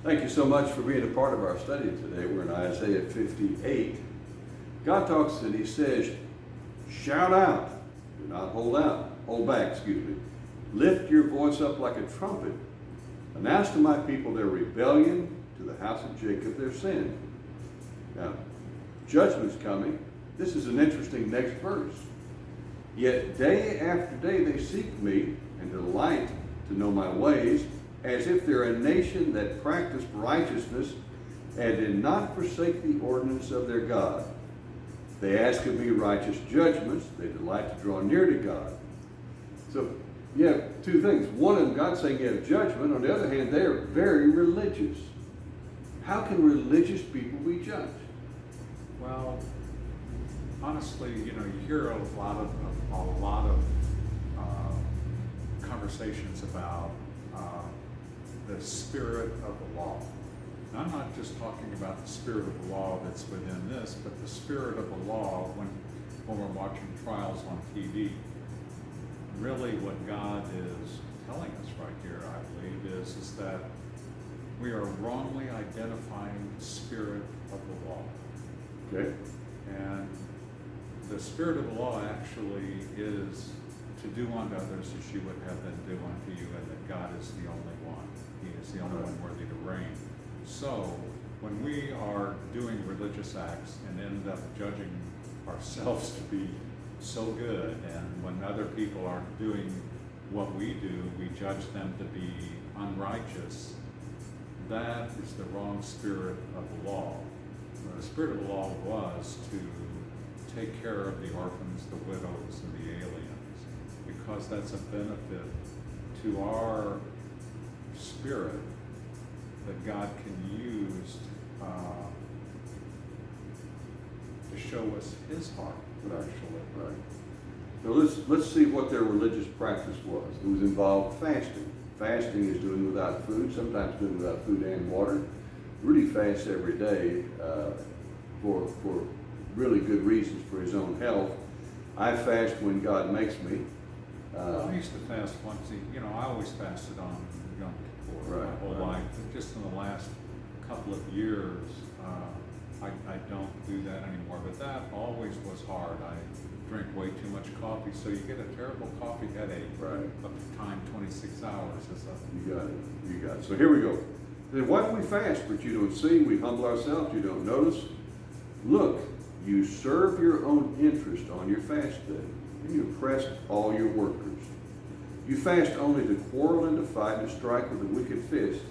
Thank you so much for being a part of our study today. We're in Isaiah 58. God talks and he says, shout out, do not hold back, excuse me. Lift your voice up like a trumpet. Announce to my people their rebellion, to the house of Jacob their sin. Now, judgment's coming. This is an interesting next verse. Yet day after day they seek me and delight to know my ways, as if they're a nation that practiced righteousness and did not forsake the ordinance of their God. They ask of me righteous judgments. They delight to draw near to God. So you have two things. One of them, God's saying you have judgment. On the other hand, they are very religious. How can religious people be judged? Well, honestly, you hear a lot of conversations about the spirit of the law. And I'm not just talking about the spirit of the law that's within this, but the spirit of the law when we're watching trials on TV. Really what God is telling us right here, I believe, is that we are wrongly identifying the spirit of the law. Okay. And the spirit of the law actually is to do unto others as you would have them do unto you, and that God is the only one. He is the only one worthy to reign. So when we are doing religious acts and end up judging ourselves to be so good, and when other people aren't doing what we do, we judge them to be unrighteous, that is the wrong spirit of the law. The spirit of the law was to take care of the orphans, the widows, and the aliens, because that's a benefit to our spirit that God can use to show us his heart, actually. Right. Now let's see what their religious practice was. It was involved fasting. Fasting is doing without food, sometimes doing without food and water. Rudy fasts every day for really good reasons for his own health. I fast when God makes me. I used to fast once. I always fasted on Yom Kippur my whole life. But just in the last couple of years, I don't do that anymore. But that always was hard. I drink way too much coffee, so you get a terrible coffee headache. Right. Up to time 26 hours. You got it. So here we go. Then why do we fast? But you don't see. We humble ourselves. You don't notice. Look, you serve your own interest on your fast day, and you oppress all your workers. You fast only to quarrel and to fight and strike with a wicked fist.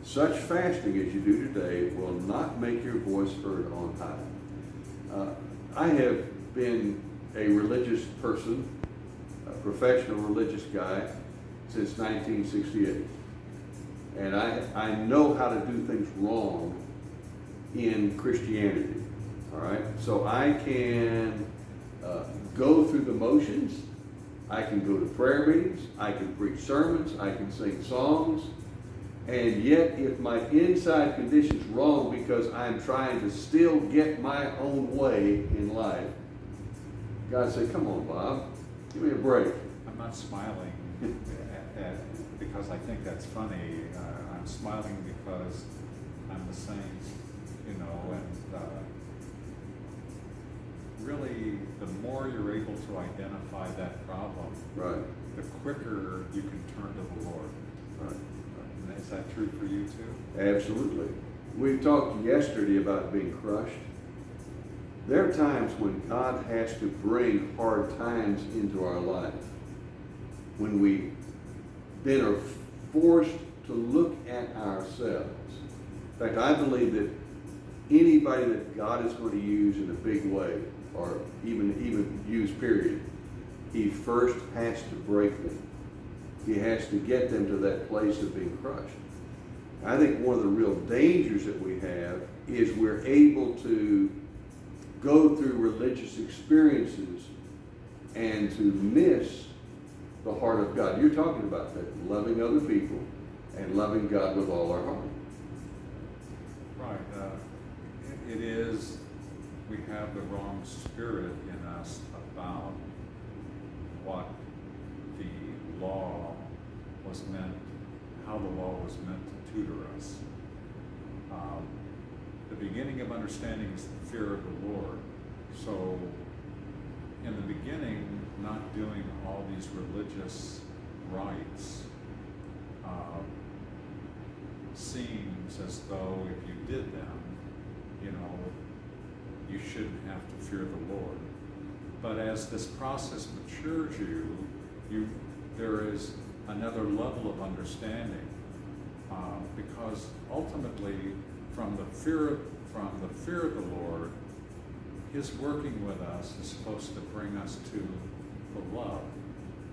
Such fasting as you do today will not make your voice heard on high. I have been a religious person, a professional religious guy, since 1968. And I know how to do things wrong in Christianity. All right, so I can go through the motions. I can go to prayer meetings. I can preach sermons. I can sing songs. And yet, if my inside condition's wrong because I'm trying to still get my own way in life, God said, "Come on, Bob, give me a break." I'm not smiling because I think that's funny. I'm smiling because I'm the same, and really, the more you're able to identify that problem, Right. the quicker you can turn to the Lord. Right. And is that true for you too? Absolutely. We talked yesterday about being crushed. There are times when God has to bring hard times into our life, when we then are forced to look at ourselves. In fact, I believe that anybody that God is going to use in a big way, or even use period, he first has to break them. He has to get them to that place of being crushed. I think one of the real dangers that we have is we're able to go through religious experiences and to miss the heart of God. You're talking about that, loving other people and loving God with all our heart. Right. It is, we have the wrong spirit in us about what the law was meant, how the law was meant to tutor us. beginning of understanding is the fear of the Lord. So in the beginning, not doing all these religious rites seems as though if you did them, you know, you shouldn't have to fear the Lord. But as this process matures there is another level of understanding, because ultimately, from the fear of the Lord, His working with us is supposed to bring us to the love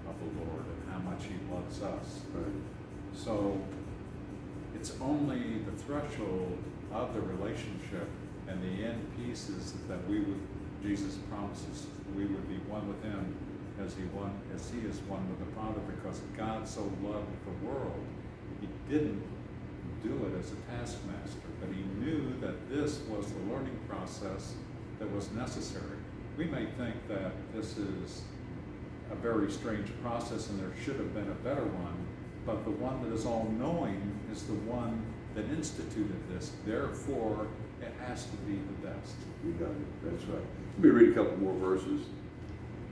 of the Lord and how much He loves us. Right. So it's only the threshold of the relationship and the end pieces that Jesus promises we would be one with Him as He is one with the Father, because God so loved the world. He didn't do it as a taskmaster, but He knew that this was the learning process that was necessary. We may think that this is a very strange process and there should have been a better one, but the one that is all-knowing is the one that instituted this. Therefore, it has to be the best. You got it. That's right. Let me read a couple more verses.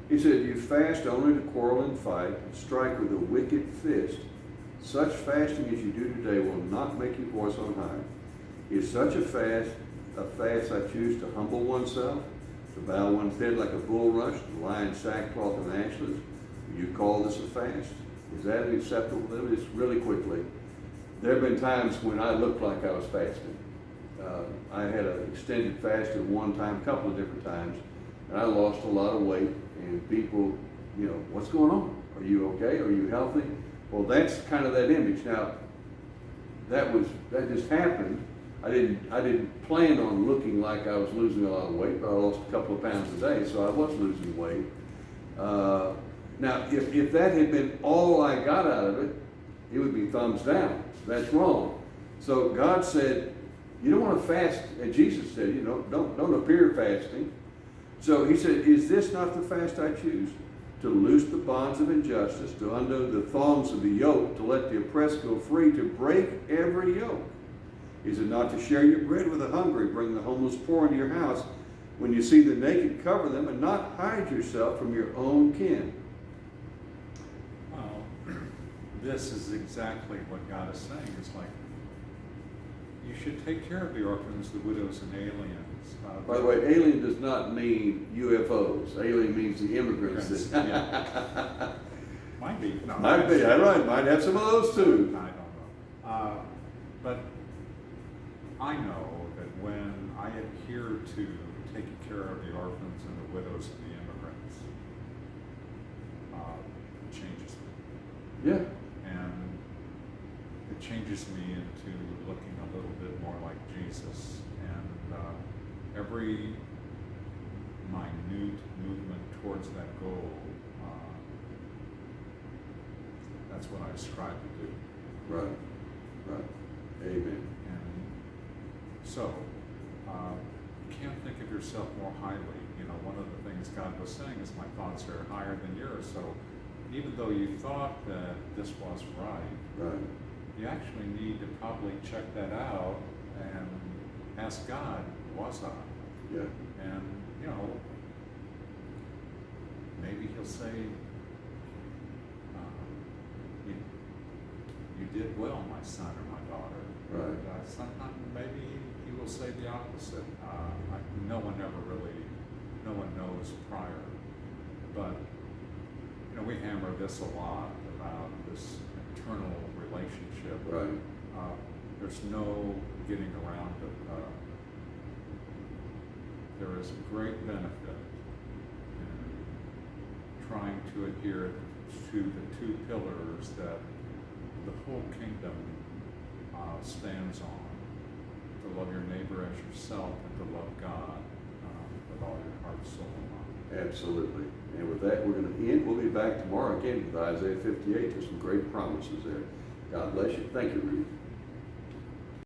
He said, "You fast only to quarrel and fight, and strike with a wicked fist. Such fasting as you do today will not make your voice on high. Is such a fast I choose to humble oneself, to bow one's head like a bulrush, to lie in sackcloth and ashes? You call this a fast? Is that acceptable to them?" Just really quickly, there have been times when I looked like I was fasting. I had an extended fast at one time, a couple of different times, and I lost a lot of weight. And people, you know, what's going on? Are you okay? Are you healthy? Well, that's kind of that image. Now, that just happened. I didn't plan on looking like I was losing a lot of weight, but I lost a couple of pounds a day, so I was losing weight. Now, if that had been all I got out of it, it would be thumbs down. That's wrong. So God said, you don't want to fast, and Jesus said, you know, don't appear fasting. So He said, is this not the fast I choose? To loose the bonds of injustice, to undo the thongs of the yoke, to let the oppressed go free, to break every yoke. Is it not to share your bread with the hungry, bring the homeless poor into your house? When you see the naked, cover them, and not hide yourself from your own kin? Well, this is exactly what God is saying. It's like, you should take care of the orphans, the widows, and aliens. By the way, alien does not mean UFOs. Alien means the immigrants. Yeah. Might be. No, might be. All right. Might have some of those too. I don't know. But I know that when I adhere to taking care of the orphans and the widows and the immigrants, it changes me. Yeah. And it changes me into looking a little bit more like Jesus. And every minute movement towards that goal, that's what I strive to do. Right. Right. Amen. And so, you can't think of yourself more highly. You know, one of the things God was saying is, my thoughts are higher than yours. So even though you thought that this was right, you actually need to probably check that out and ask God, was I? Yeah. And, you know, maybe He'll say, you did well, my son or my daughter. Right. Sometimes maybe He will say the opposite. No one knows prior. But, you know, we hammer this a lot about this eternal relationship. Right. There's no getting around it. There is great benefit in trying to adhere to the two pillars that the whole kingdom stands on: to love your neighbor as yourself and to love God with all your heart, soul, and mind. Absolutely. And with that, we're going to end. We'll be back tomorrow again with Isaiah 58. There's some great promises there. God bless you. Thank you, Rudy.